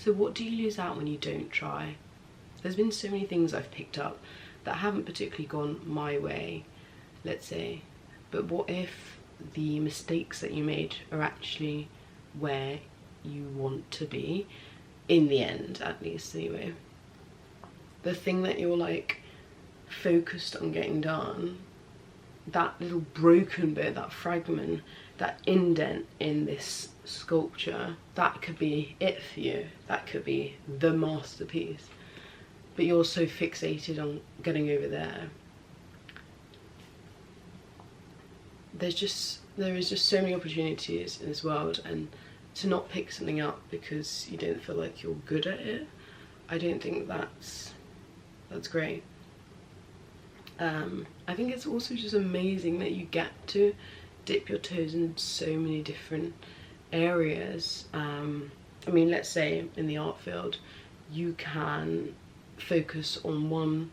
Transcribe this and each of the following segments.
So what do you lose out when you don't try? There's been so many things I've picked up that haven't particularly gone my way, let's say, but what if the mistakes that you made are actually where you want to be, in the end at least anyway? The thing that you're like focused on getting done, that little broken bit, that fragment, that indent in this sculpture, that could be it for you, that could be the masterpiece, but you're so fixated on getting over there. There is just so many opportunities in this world, and to not pick something up because you don't feel like you're good at it, I don't think that's great. I think it's also just amazing that you get to dip your toes in so many different areas. I mean, let's say in the art field you can focus on one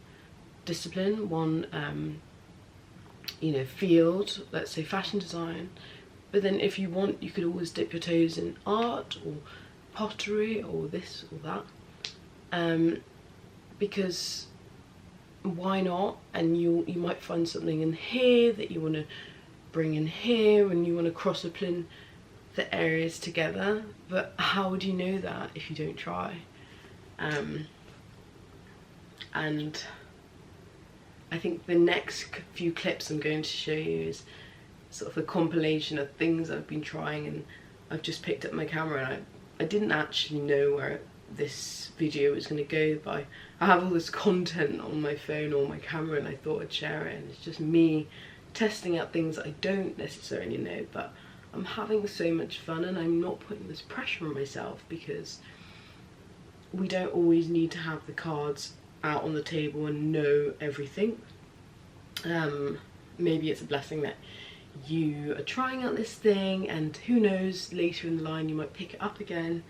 discipline, one you know, field, let's say fashion design, but then if you want, you could always dip your toes in art or pottery or this or that, because why not? And you might find something in here that you want to bring in here, and you want to cross-discipline the areas together, but how would you know that if you don't try? And I think the next few clips I'm going to show you is sort of a compilation of things I've been trying, and I've just picked up my camera, and I didn't actually know where this video was going to go, but I have all this content on my phone or my camera, and I thought I'd share it, and it's just me testing out things I don't necessarily know, but I'm having so much fun, and I'm not putting this pressure on myself, because we don't always need to have the cards out on the table and know everything. Maybe it's a blessing that you are trying out this thing, and who knows, later in the line you might pick it up again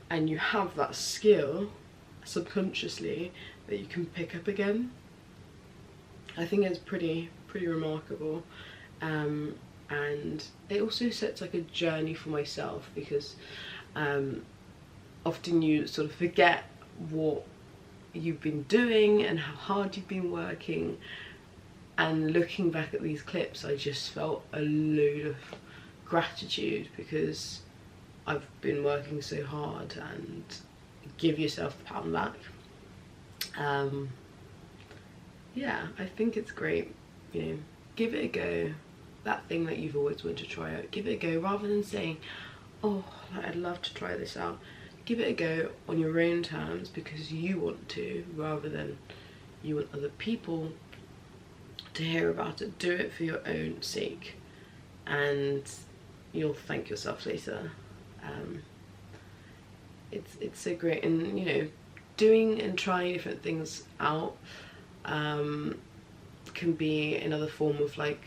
and you have that skill subconsciously that you can pick up again. I think it's pretty remarkable, and it also sets like a journey for myself, because often you sort of forget what you've been doing and how hard you've been working, and looking back at these clips I just felt a load of gratitude, because I've been working so hard, and give yourself the pat on the back. Yeah, I think it's great, you know, give it a go. That thing that you've always wanted to try out, give it a go, rather than saying, oh, I'd love to try this out. Give it a go on your own terms, because you want to, rather than you want other people to hear about it. Do it for your own sake, and you'll thank yourself later. It's so great, and you know, doing and trying different things out can be another form of like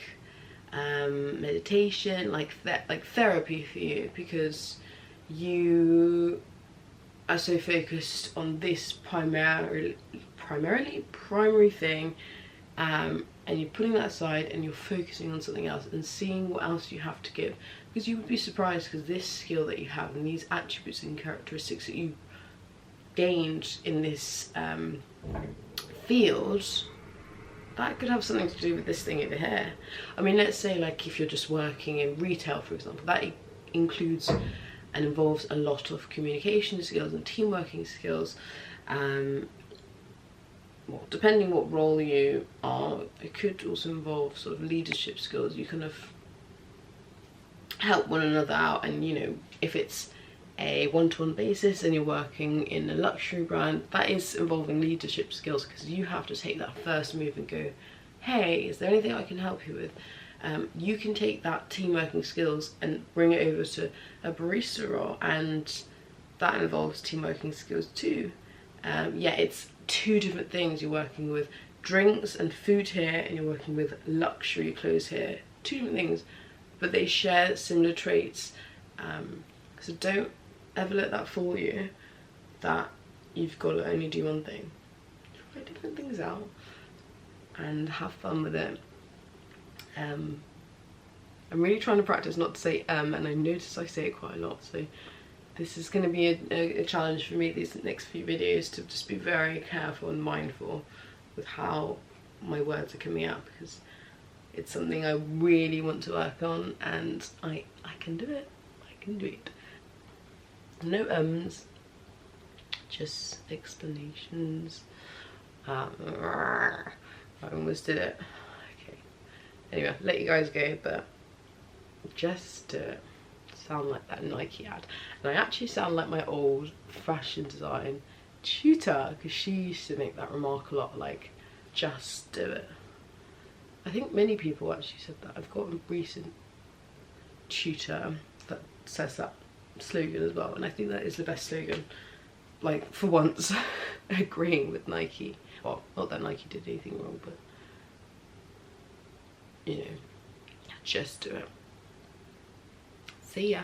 meditation, like therapy for you, because you are so focused on this primary thing, and you're putting that aside and you're focusing on something else and seeing what else you have to give. Because you would be surprised, because this skill that you have and these attributes and characteristics that you gained in this field, that could have something to do with this thing over here. I mean, let's say like if you're just working in retail, for example, that includes and involves a lot of communication skills and team working skills. Well, depending what role you are, it could also involve sort of leadership skills. You kind of help one another out, and you know, if it's a one-to-one basis and you're working in a luxury brand, that is involving leadership skills, because you have to take that first move and go, hey, is there anything I can help you with? You can take that team working skills and bring it over to a barista role, and that involves team working skills too. Yeah, it's two different things. You're working with drinks and food here, and you're working with luxury clothes here. Two different things, but they share similar traits. So don't ever let that fool you that you've got to only do one thing. Try different things out and have fun with it. I'm really trying to practice not to say and I notice I say it quite a lot, so this is going to be a challenge for me these next few videos, to just be very careful and mindful with how my words are coming out, because it's something I really want to work on, and I can do it. I can do it. No ums, just explanations. I almost did it. Okay. Anyway, let you guys go, but just sound like that Nike ad. And I actually sound like my old fashion design tutor, because she used to make that remark a lot, like, just do it. I think many people actually said that. I've got a recent tutor that says that slogan as well, and I think that is the best slogan. Like, for once, agreeing with Nike. Well, not that Nike did anything wrong, but, you know, just do it. See ya.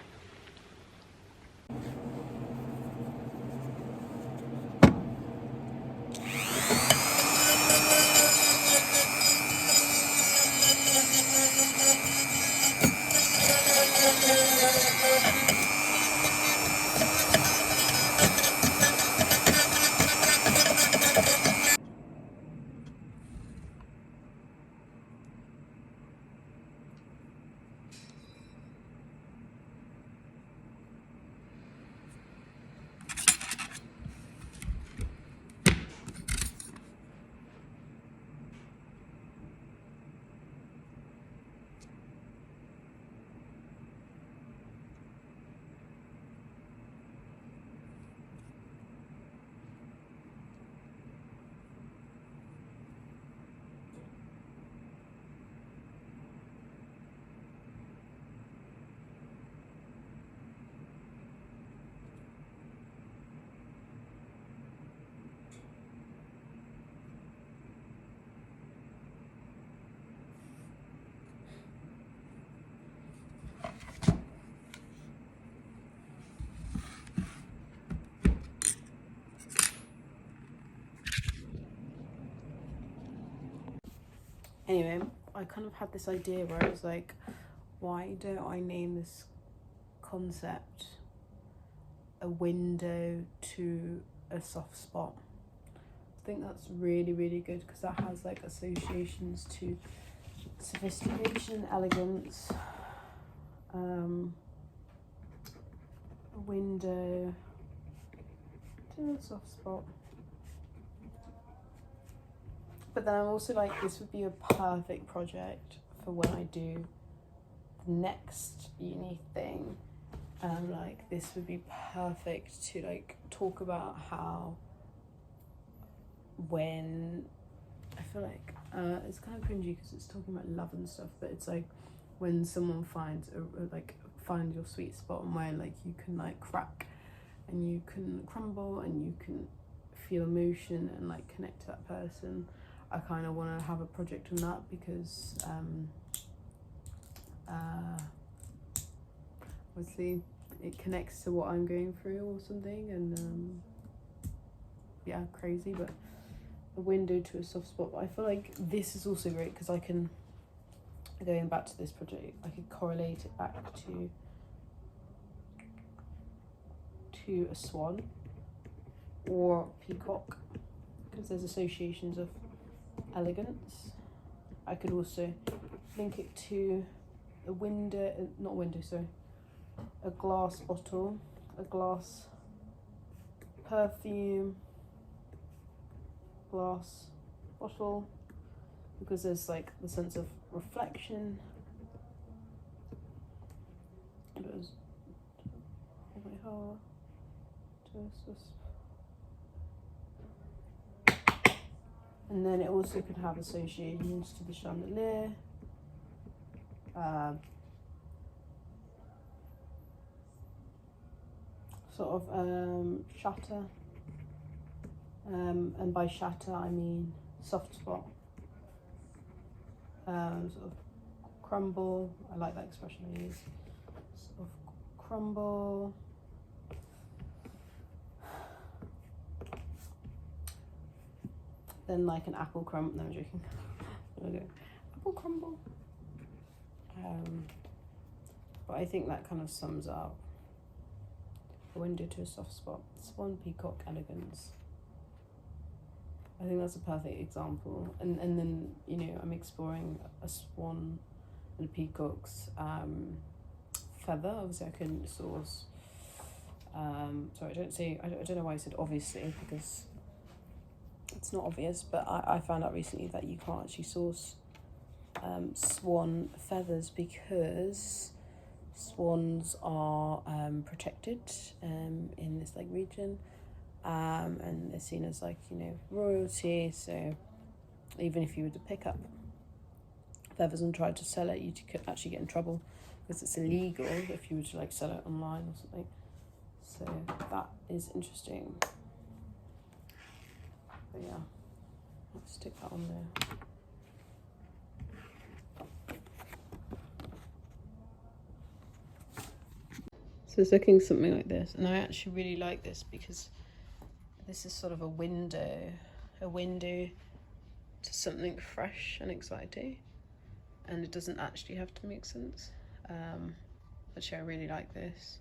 Anyway, I kind of had this idea where I was like, why don't I name this concept a window to a soft spot? I think that's really, really good, because that has like associations to sophistication, elegance, a window to a soft spot. But then I'm also like, this would be a perfect project for when I do the next uni thing. And I'm like, this would be perfect to like talk about how, when, I feel like it's kind of cringy because it's talking about love and stuff, but it's like when someone finds find your sweet spot, and where like you can like crack and you can crumble and you can feel emotion and like connect to that person. I kind of want to have a project on that, because obviously it connects to what I'm going through or something, and yeah, crazy, but a window to a soft spot. But I feel like this is also great because I can, going back to this project, I could correlate it back to a swan or peacock, because there's associations of elegance. I could also link it to a window, not a window, sorry, a glass bottle, a glass perfume, glass bottle, because there's like the sense of reflection. It was my heart to. And then it also could have associations to the chandelier, sort of shatter, and by shatter I mean soft spot, sort of crumble. I like that expression I use. Sort of crumble. Then like an apple crumble. No, I'm joking. Okay. Apple crumble. But I think that kind of sums up a window to a soft spot. Swan Peacock Elegans. I think that's a perfect example. And then, you know, I'm exploring a swan and a peacock's feather. Obviously I couldn't source, sorry, I don't know why I said obviously, because it's not obvious, but I found out recently that you can't actually source swan feathers because swans are protected in this like region, and they're seen as like, you know, royalty. So even if you were to pick up feathers and try to sell it, you could actually get in trouble because it's illegal if you were to like sell it online or something. So that is interesting. But yeah, let's stick that on there. So it's looking something like this, and I actually really like this because this is sort of a window to something fresh and exciting, and it doesn't actually have to make sense. Actually, I really like this.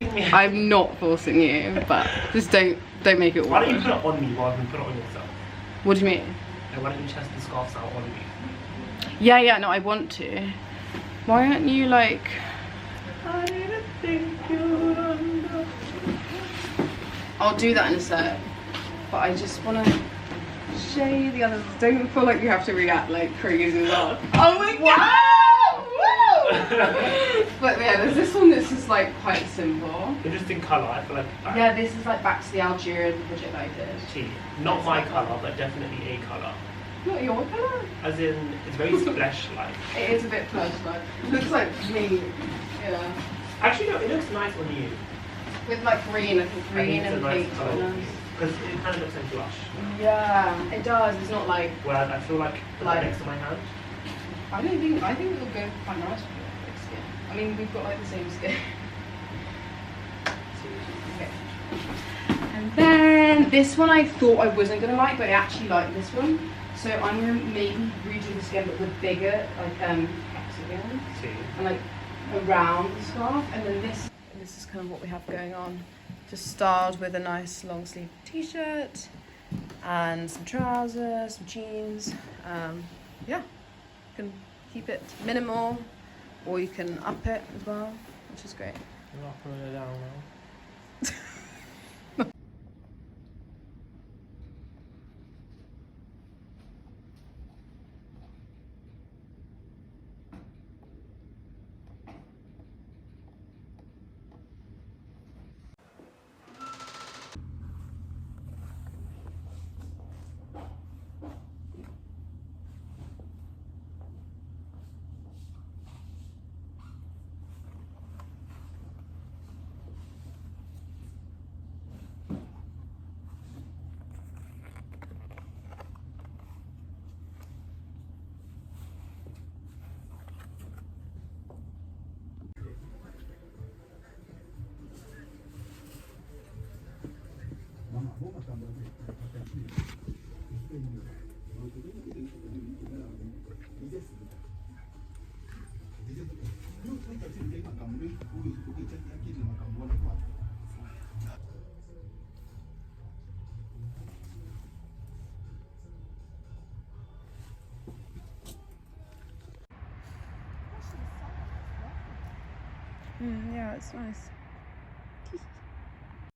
forcing me? I'm not forcing you, but just don't make it Why don't you awkward. put it on me rather than put it on yourself? What do you mean? Like, why don't you test the scarves out on me? Yeah, no, I want to. Why aren't you like... I didn't think you'd under. I'll do that in a sec. But I just want to show you the others. Don't feel like you have to react like crazy as well. Oh my god! Woo! But yeah, there's this one that's just like quite simple. Interesting colour, I feel like. Yeah, this is like back to the Algerian project that I did. Tea. Not my colour, but definitely a colour. Not your colour? As in, it's very splash-like. It is a bit flash-like. Looks like me. Yeah. Actually, no, it looks nice on you. With like green, I think I green think it's and a nice pink. colour. Because it kind of looks like blush. Yeah, it does. It's not like... Whereas I feel like Like- next to my hand. I think it'll go quite nice with your thick skin. I mean, we've got like the same skin. Okay. And then this one I thought I wasn't gonna like, but I actually like this one. So I'm gonna maybe redo this again, but with bigger like hexagons See. and like around the scarf. And then this is kind of what we have going on. Just styled with a nice long sleeve t-shirt and some trousers, some jeans. Yeah, you can keep it minimal, or you can up it as well, which is great. I'm not putting it down now. Yeah, it's nice.